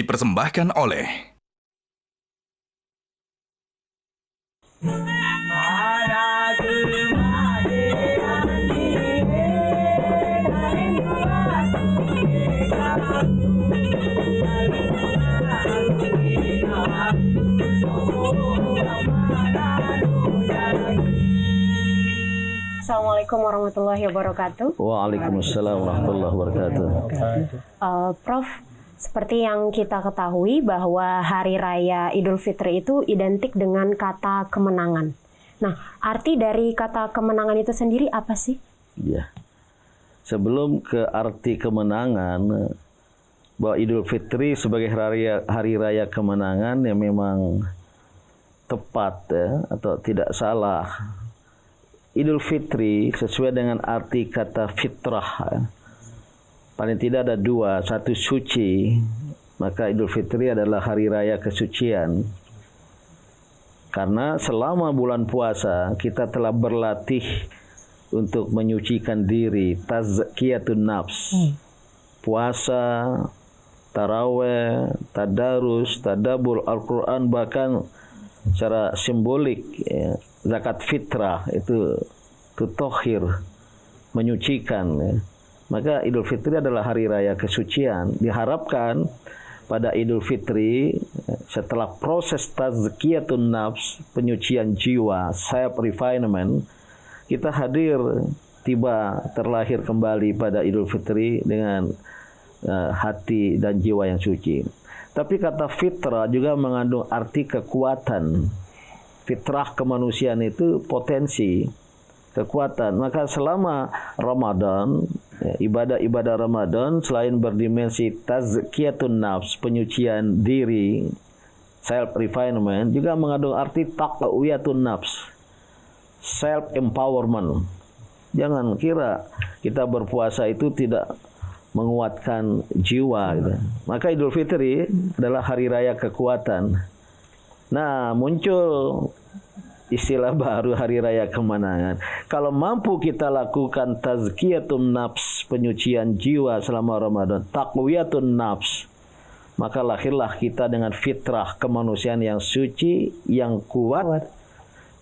dipersembahkan oleh Assalamualaikum warahmatullahi wabarakatuh. Waalaikumsalam warahmatullahi wabarakatuh. Prof, seperti yang kita ketahui bahwa Hari Raya Idul Fitri itu identik dengan kata kemenangan. Nah, arti dari kata kemenangan itu sendiri apa sih? Ya. Sebelum ke arti kemenangan, bahwa Idul Fitri sebagai hari raya kemenangan yang memang tepat ya, atau tidak salah. Idul Fitri sesuai dengan arti kata fitrah ya. Paling tidak ada dua, satu suci, maka Idul Fitri adalah hari raya kesucian. Karena selama bulan puasa kita telah berlatih untuk menyucikan diri, tazkiyatun nafs. Puasa, taraweh, tadarus, tadabbur Al-Quran, bahkan secara simbolik ya, zakat fitrah itu tohir, menyucikan ya. Maka Idul Fitri adalah hari raya kesucian. Diharapkan pada Idul Fitri setelah proses tazkiyatun nafs, penyucian jiwa, self refinement, kita hadir tiba terlahir kembali pada Idul Fitri dengan hati dan jiwa yang suci. Tapi kata fitrah juga mengandung arti kekuatan. Fitrah kemanusiaan itu potensi, kekuatan. Maka selama Ramadan, ibadah-ibadah Ramadan selain berdimensi tazkiyatun nafs, penyucian diri, self refinement, juga mengandung arti taqwiyatun nafs, self empowerment. Jangan kira kita berpuasa itu tidak menguatkan jiwa gitu. Maka Idul Fitri adalah hari raya kekuatan. Nah, muncul istilah baru hari raya kemenangan. Kalau mampu kita lakukan tazkiyatun nafs, penyucian jiwa selama Ramadan, taqwiyatun nafs, maka lahirlah kita dengan fitrah kemanusiaan yang suci, yang kuat.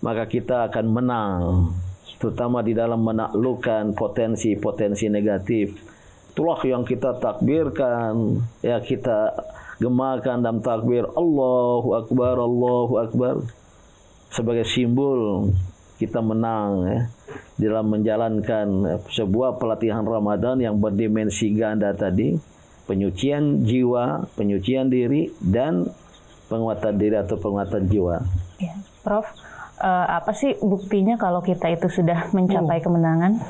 Maka kita akan menang, terutama di dalam menaklukkan potensi-potensi negatif. Itulah yang kita takbirkan, ya kita gemakan dalam takbir Allahu Akbar sebagai simbol kita menang ya, dalam menjalankan sebuah pelatihan Ramadan yang berdimensi ganda tadi, penyucian jiwa, penyucian diri, dan penguatan diri atau penguatan jiwa. Ya, Prof, apa sih buktinya kalau kita itu sudah mencapai kemenangan?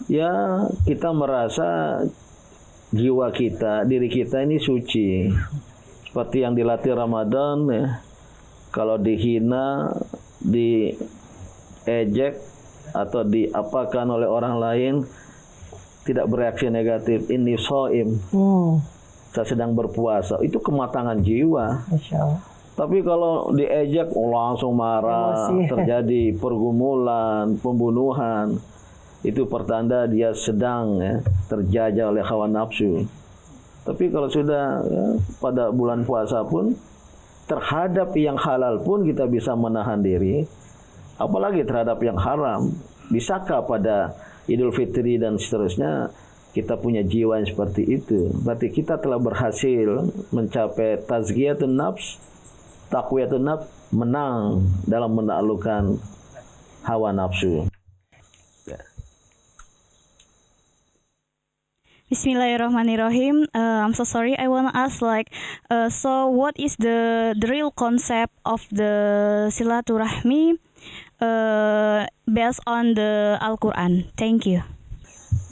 Ya, kita merasa jiwa kita, diri kita ini suci. Seperti yang dilatih Ramadan ya. Kalau dihina, diejek atau diapakan oleh orang lain, tidak bereaksi negatif. Ini shaim. Saya sedang berpuasa. Itu kematangan jiwa. Tapi kalau diejek langsung marah, terjadi pergumulan, pembunuhan. Itu pertanda dia sedang ya, terjajah oleh hawa nafsu. Tapi kalau sudah ya, pada bulan puasa pun, terhadap yang halal pun kita bisa menahan diri, apalagi terhadap yang haram. Bisakah pada Idul Fitri dan seterusnya kita punya jiwa yang seperti itu? Berarti kita telah berhasil mencapai tazkiyatun nafs, taqwiyatun nafs, menang dalam menaklukkan hawa nafsu. Bismillahirrahmanirrahim. I'm so sorry. I want to ask, so what is the real concept of the silaturahmi based on the Al-Quran? Thank you.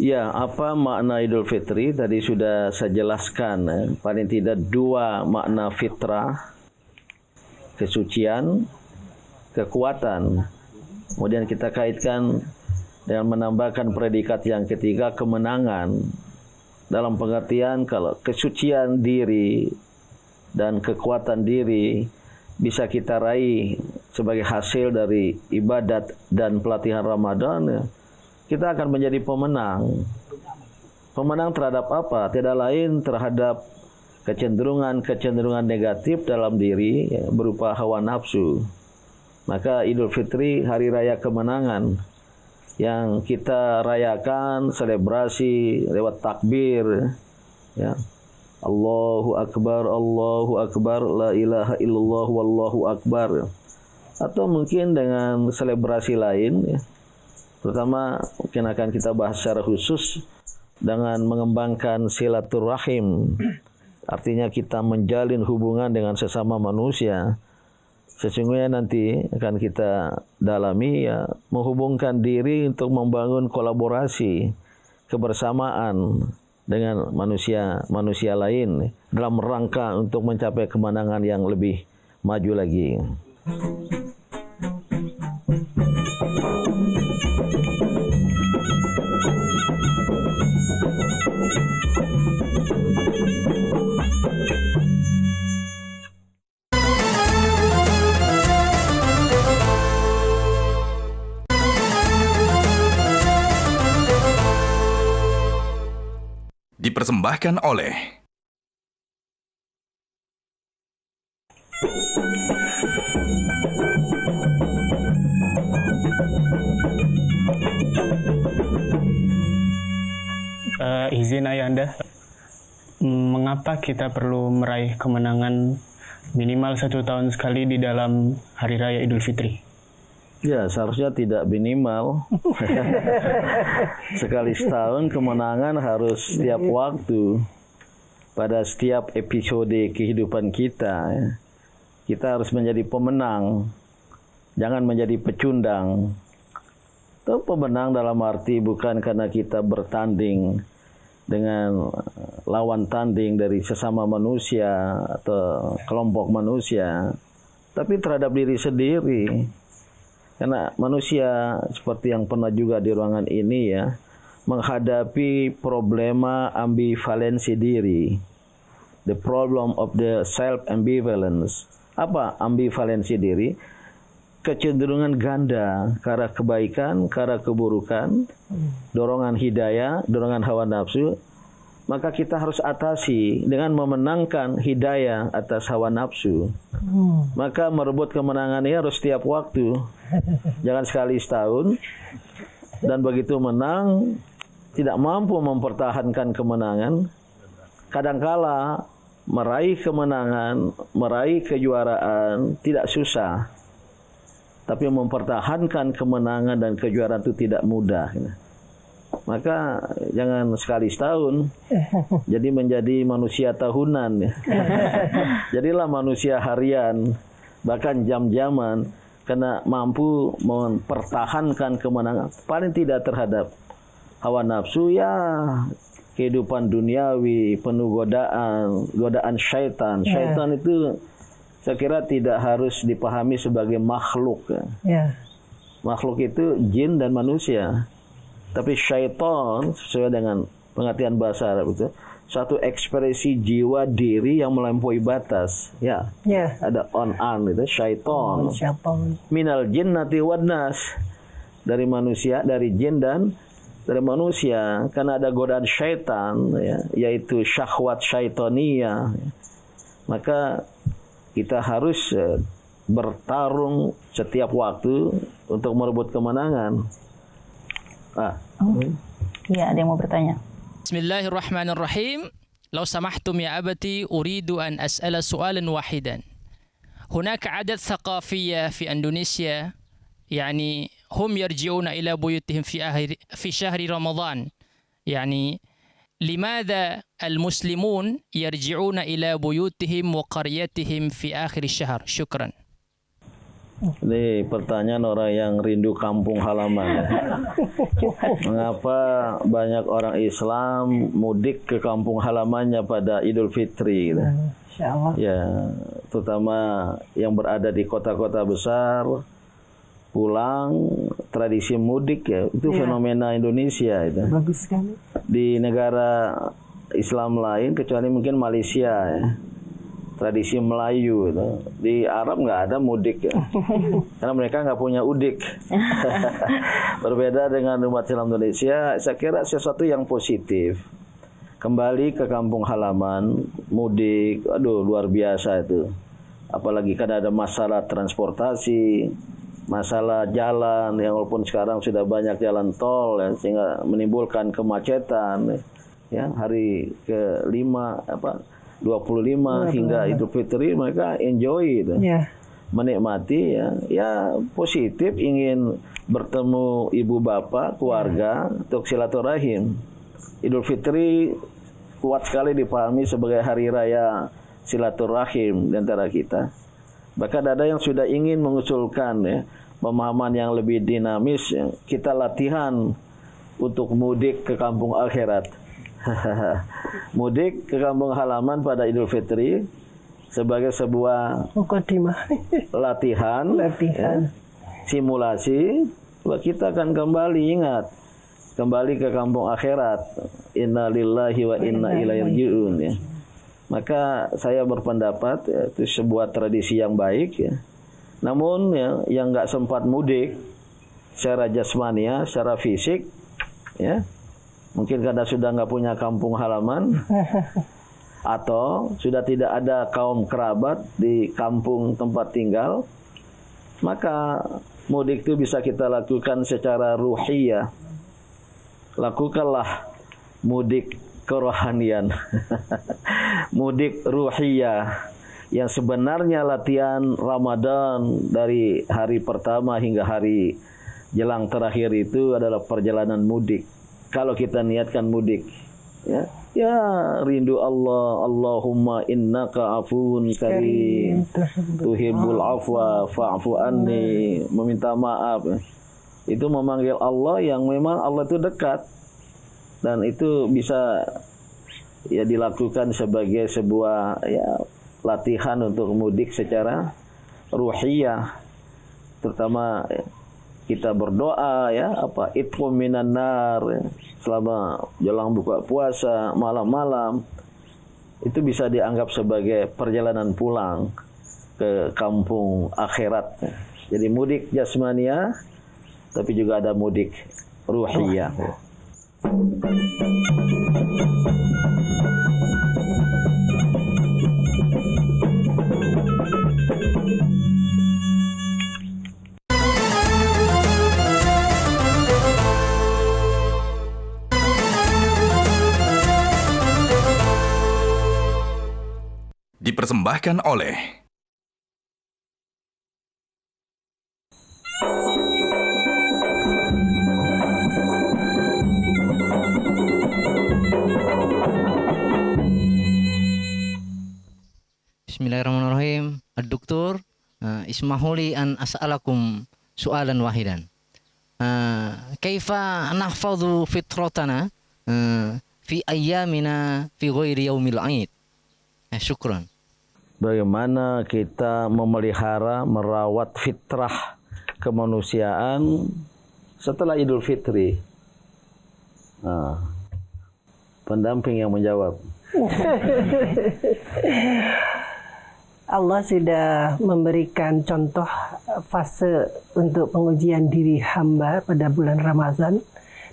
Ya, apa makna Idul Fitri? Tadi sudah saya jelaskan. Paling tidak dua makna fitrah, kesucian, kekuatan. Kemudian kita kaitkan dengan menambahkan predikat yang ketiga, kemenangan. Dalam pengertian kalau kesucian diri dan kekuatan diri bisa kita raih sebagai hasil dari ibadat dan pelatihan Ramadan, ya, kita akan menjadi pemenang. Pemenang terhadap apa? Tidak lain terhadap kecenderungan negatif dalam diri ya, berupa hawa nafsu. Maka Idul Fitri hari raya kemenangan yang kita rayakan, selebrasi lewat takbir ya. Allahu Akbar, la ilaha illallah, wallahu akbar. Atau mungkin dengan selebrasi lain ya. Terutama mungkin akan kita bahas secara khusus dengan mengembangkan silaturahim. Artinya kita menjalin hubungan dengan sesama manusia. Sesungguhnya nanti akan kita dalami ya, menghubungkan diri untuk membangun kolaborasi, kebersamaan dengan manusia lain dalam rangka untuk mencapai kemenangan yang lebih maju lagi. Dipersembahkan oleh izin Ayanda, mengapa kita perlu meraih kemenangan minimal 1 tahun sekali di dalam Hari Raya Idul Fitri? Ya, seharusnya tidak minimal. Sekali setahun kemenangan harus setiap waktu. Pada setiap episode kehidupan kita, ya. Kita harus menjadi pemenang. Jangan menjadi pecundang. Atau pemenang dalam arti bukan karena kita bertanding dengan lawan tanding dari sesama manusia atau kelompok manusia, tapi terhadap diri sendiri. Karena manusia seperti yang pernah juga di ruangan ini ya, menghadapi problema ambivalensi diri. The problem of the self-ambivalence. Apa ambivalensi diri? Kecenderungan ganda, ke arah kebaikan, ke arah keburukan, dorongan hidayah, dorongan hawa nafsu. Maka kita harus atasi dengan memenangkan hidayah atas hawa nafsu. Maka merebut kemenangan ini harus setiap waktu. Jangan sekali setahun. Dan begitu menang, tidak mampu mempertahankan kemenangan. Kadangkala meraih kemenangan, meraih kejuaraan tidak susah. Tapi mempertahankan kemenangan dan kejuaraan itu tidak mudah. Maka jangan sekali setahun, jadi menjadi manusia tahunan. Jadilah manusia harian, bahkan jam-jaman, karena mampu mempertahankan kemenangan. Paling tidak terhadap hawa nafsu ya, kehidupan duniawi, penuh godaan syaitan. Syaitan itu saya kira tidak harus dipahami sebagai makhluk. Makhluk itu jin dan manusia. Tapi syaitan sesuai dengan pengertian bahasa Arab itu satu ekspresi jiwa diri yang melampaui batas. Ada on itu syaitan. Minal jinnati wan nas, dari manusia, dari jin dan dari manusia, karena ada godaan syaitan ya, yaitu syahwat syaitonia. Maka kita harus bertarung setiap waktu untuk merebut kemenangan. Ya, ada yang mau bertanya. Bismillahirrahmanirrahim. Lau samahtum ya abati uridu an as'ala su'alan wahidan. Hunaka adat thaqafiyya fi Indonesia, yani hum yarji'una ila buyutihim fi syahri Ramadan. Yani limadha al-muslimun yarji'una ila buyutihim wa qaryatihim fi akhir syahr? Syukran. Ini pertanyaan orang yang rindu kampung halaman. Mengapa banyak orang Islam mudik ke kampung halamannya pada Idul Fitri? Ya, terutama yang berada di kota-kota besar, pulang tradisi mudik ya, itu fenomena Indonesia itu. Bagus sekali. Di negara Islam lain kecuali mungkin Malaysia ya. Tradisi Melayu itu. Di Arab nggak ada mudik ya. Karena mereka nggak punya udik. Berbeda dengan umat Islam Indonesia, saya kira sesuatu yang positif. kembali ke kampung halaman, mudik, aduh luar biasa itu. Apalagi kan ada masalah transportasi, masalah jalan yang walaupun sekarang sudah banyak jalan tol ya, sehingga menimbulkan kemacetan ya. Hari ke-5 25 hingga Idul Fitri mereka enjoy itu. Menikmati ya positif, ingin bertemu ibu bapak, keluarga untuk silaturahim. Idul Fitri kuat sekali dipahami sebagai hari raya silaturahim di antara kita. Bahkan ada yang sudah ingin mengusulkan ya, pemahaman yang lebih dinamis ya. Kita latihan untuk mudik ke kampung akhirat. Mudik ke kampung halaman pada Idul Fitri sebagai sebuah latihan. Ya, simulasi bahwa kita akan kembali ke kampung akhirat. Inna lillahi wa inna ilaihi raji'un ya. Maka saya berpendapat ya, itu sebuah tradisi yang baik ya. Namun ya, yang nggak sempat mudik secara jasmania, secara fisik ya, mungkin karena sudah nggak punya kampung halaman atau sudah tidak ada kaum kerabat di kampung tempat tinggal, maka mudik itu bisa kita lakukan secara ruhiyah. Lakukanlah mudik kerohanian. Mudik ruhiyah yang sebenarnya latihan Ramadan dari hari pertama hingga hari jelang terakhir itu adalah perjalanan mudik. Kalau kita niatkan mudik ya rindu Allah, Allahumma innaka afuwun karim tuhibbul afwa fa'fu anni, meminta maaf. Itu memanggil Allah yang memang Allah itu dekat. Dan itu bisa ya dilakukan sebagai sebuah ya latihan untuk mudik secara ruhiyah. Terutama kita berdoa ya, itqum minan nar ya, selama jelang buka puasa, malam-malam. Itu bisa dianggap sebagai perjalanan pulang ke kampung akhirat. Jadi mudik jasmania tapi juga ada mudik ruhiyah. Dipersembahkan oleh Bismillahirrahmanirrahim. Ad-Doktor, ismahuli an as'alakum su'alan wahidan. Kaifa nahfadhu fitratana fi ayyamina fi ghairi yaumil 'aid? Syukran. Bagaimana kita memelihara, merawat fitrah kemanusiaan setelah Idul Fitri? Pendamping yang menjawab. Allah sudah memberikan contoh fase untuk pengujian diri hamba pada bulan Ramadan,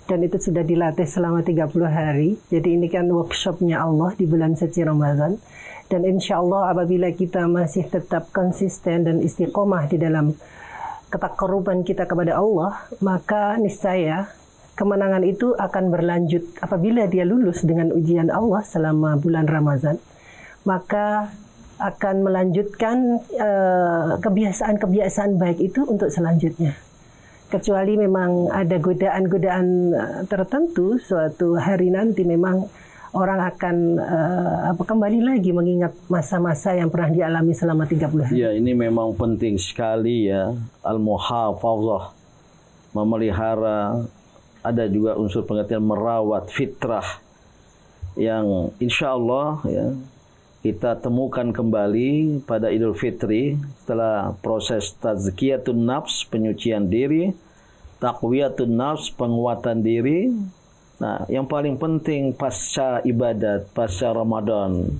dan itu sudah dilatih selama 30 hari. Jadi ini kan workshopnya Allah di bulan suci Ramadan. Dan insya Allah apabila kita masih tetap konsisten dan istiqomah di dalam ketakoruban kita kepada Allah, maka niscaya kemenangan itu akan berlanjut. Apabila dia lulus dengan ujian Allah selama bulan Ramadan, maka akan melanjutkan kebiasaan-kebiasaan baik itu untuk selanjutnya. Kecuali memang ada godaan-godaan tertentu, suatu hari nanti memang orang akan kembali lagi mengingat masa-masa yang pernah dialami selama 30 hari. Ya, ini memang penting sekali ya, al-muhafazah, memelihara. Ada juga unsur pengertian merawat fitrah yang insya Allah ya, kita temukan kembali pada Idul Fitri setelah proses tazkiyatun nafs, penyucian diri, taqwiyatun nafs, penguatan diri. Nah, yang paling penting pasca ibadat, pasca Ramadan.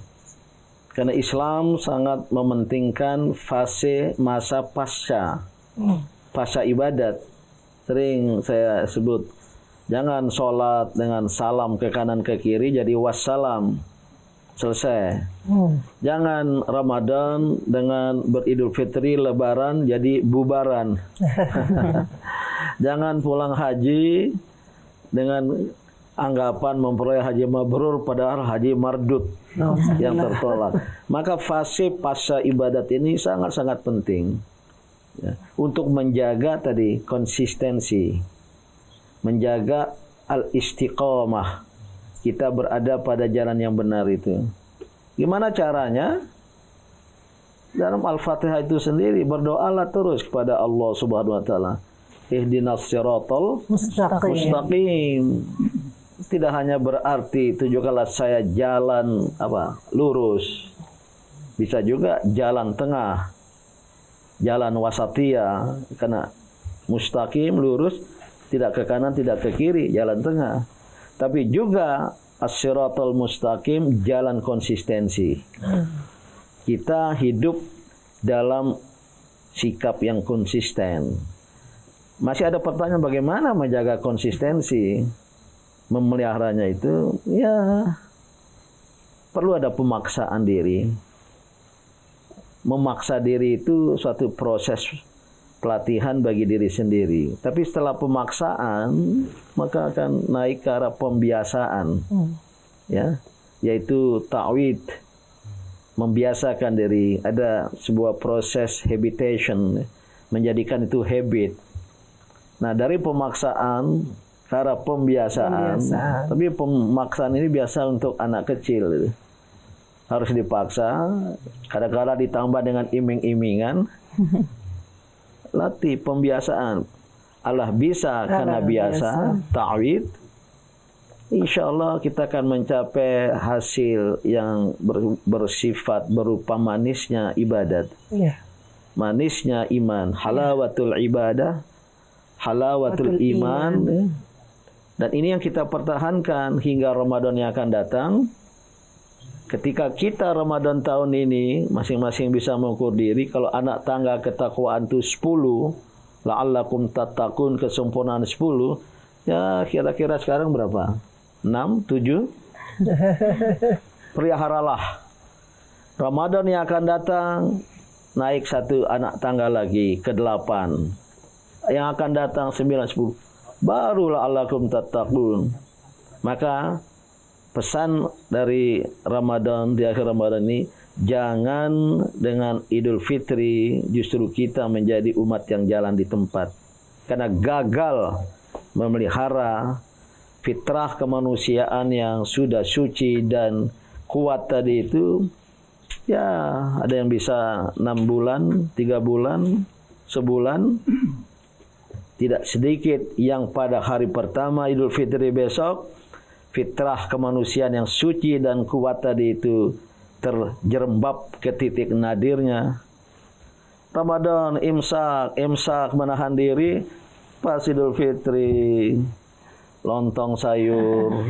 Karena Islam sangat mementingkan fase masa pasca ibadat. Sering saya sebut Jangan sholat dengan salam ke kanan ke kiri jadi wassalam. Selesai. Jangan Ramadan dengan beridul fitri lebaran jadi bubaran. Jangan pulang haji dengan anggapan memperoleh haji mabrur padahal haji mardud yang tertolak. Maka fase pasca ibadat ini sangat-sangat penting ya, untuk menjaga tadi konsistensi, menjaga al-istiqomah. Kita berada pada jalan yang benar itu. Gimana caranya? Dalam Al-Fatihah itu sendiri berdoalah terus kepada Allah Subhanahu wa taala. Ihdinas siratal mustaqim. Tidak hanya berarti tunjukkanlah saya jalan lurus. Bisa juga jalan tengah. Jalan wasatiyah, karena mustaqim lurus, tidak ke kanan, tidak ke kiri, jalan tengah. Tapi juga as-siratal mustaqim, jalan konsistensi. Kita hidup dalam sikap yang konsisten. Masih ada pertanyaan bagaimana menjaga konsistensi, memeliharanya itu, ya perlu ada pemaksaan diri. Memaksa diri itu suatu proses pelatihan bagi diri sendiri. Tapi setelah pemaksaan, maka akan naik ke arah pembiasaan. Ya, yaitu ta'wid. Membiasakan diri. Ada sebuah proses habitation, menjadikan itu habit. Nah, dari pemaksaan ke arah pembiasaan. Tapi pemaksaan ini biasa untuk anak kecil. Harus dipaksa, kadang-kadang ditambah dengan iming-imingan. Latih pembiasaan. Allah bisa karena biasa, ta'wid. Insya Allah kita akan mencapai hasil yang bersifat berupa manisnya ibadat. Manisnya iman, halawatul ibadah, halawatul iman. Dan ini yang kita pertahankan hingga Ramadan yang akan datang. Ketika kita Ramadan tahun ini, masing-masing bisa mengukur diri. Kalau anak tangga ketakwaan itu 10, la'allakum tattaqun, kesempurnaan 10, ya kira-kira sekarang berapa? 6, 7? Peliharalah. Ramadan yang akan datang, naik satu anak tangga lagi ke 8. Yang akan datang 9, 10. Baru la'allakum tattaqun. Maka pesan dari Ramadan, di akhir Ramadan ini, jangan dengan Idul Fitri justru kita menjadi umat yang jalan di tempat. Karena gagal memelihara fitrah kemanusiaan yang sudah suci dan kuat tadi itu. Ya, ada yang bisa 6 bulan, 3 bulan, sebulan. Tidak sedikit yang pada hari pertama Idul Fitri besok, fitrah kemanusiaan yang suci dan kuat tadi itu terjerembab ke titik nadirnya. Ramadan imsak menahan diri, pas Idul Fitri lontong sayur,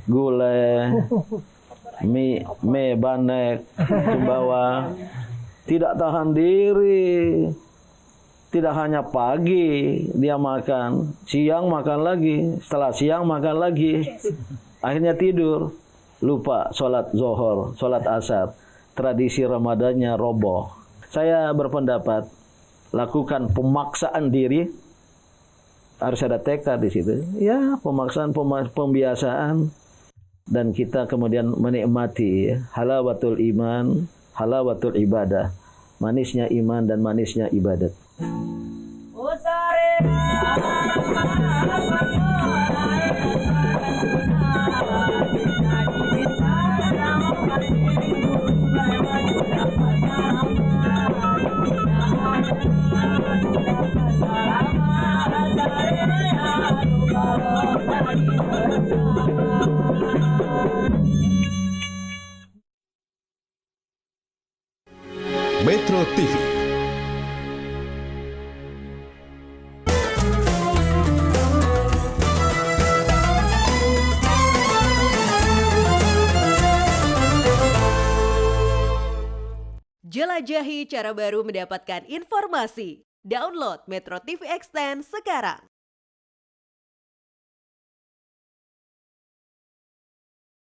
gulai, mie banek dibawa, tidak tahan diri. Tidak hanya pagi dia makan, siang makan lagi, setelah siang makan lagi. Akhirnya tidur, lupa sholat zuhur, sholat asar. Tradisi Ramadannya roboh. Saya berpendapat, lakukan pemaksaan diri. Harus ada tekad di situ. Ya, pemaksaan, pembiasaan. Dan kita kemudian menikmati halawatul iman, halawatul ibadah. Manisnya iman dan manisnya ibadat. Metro TV. Jelajahi cara baru mendapatkan informasi. Download Metro TV Extend sekarang.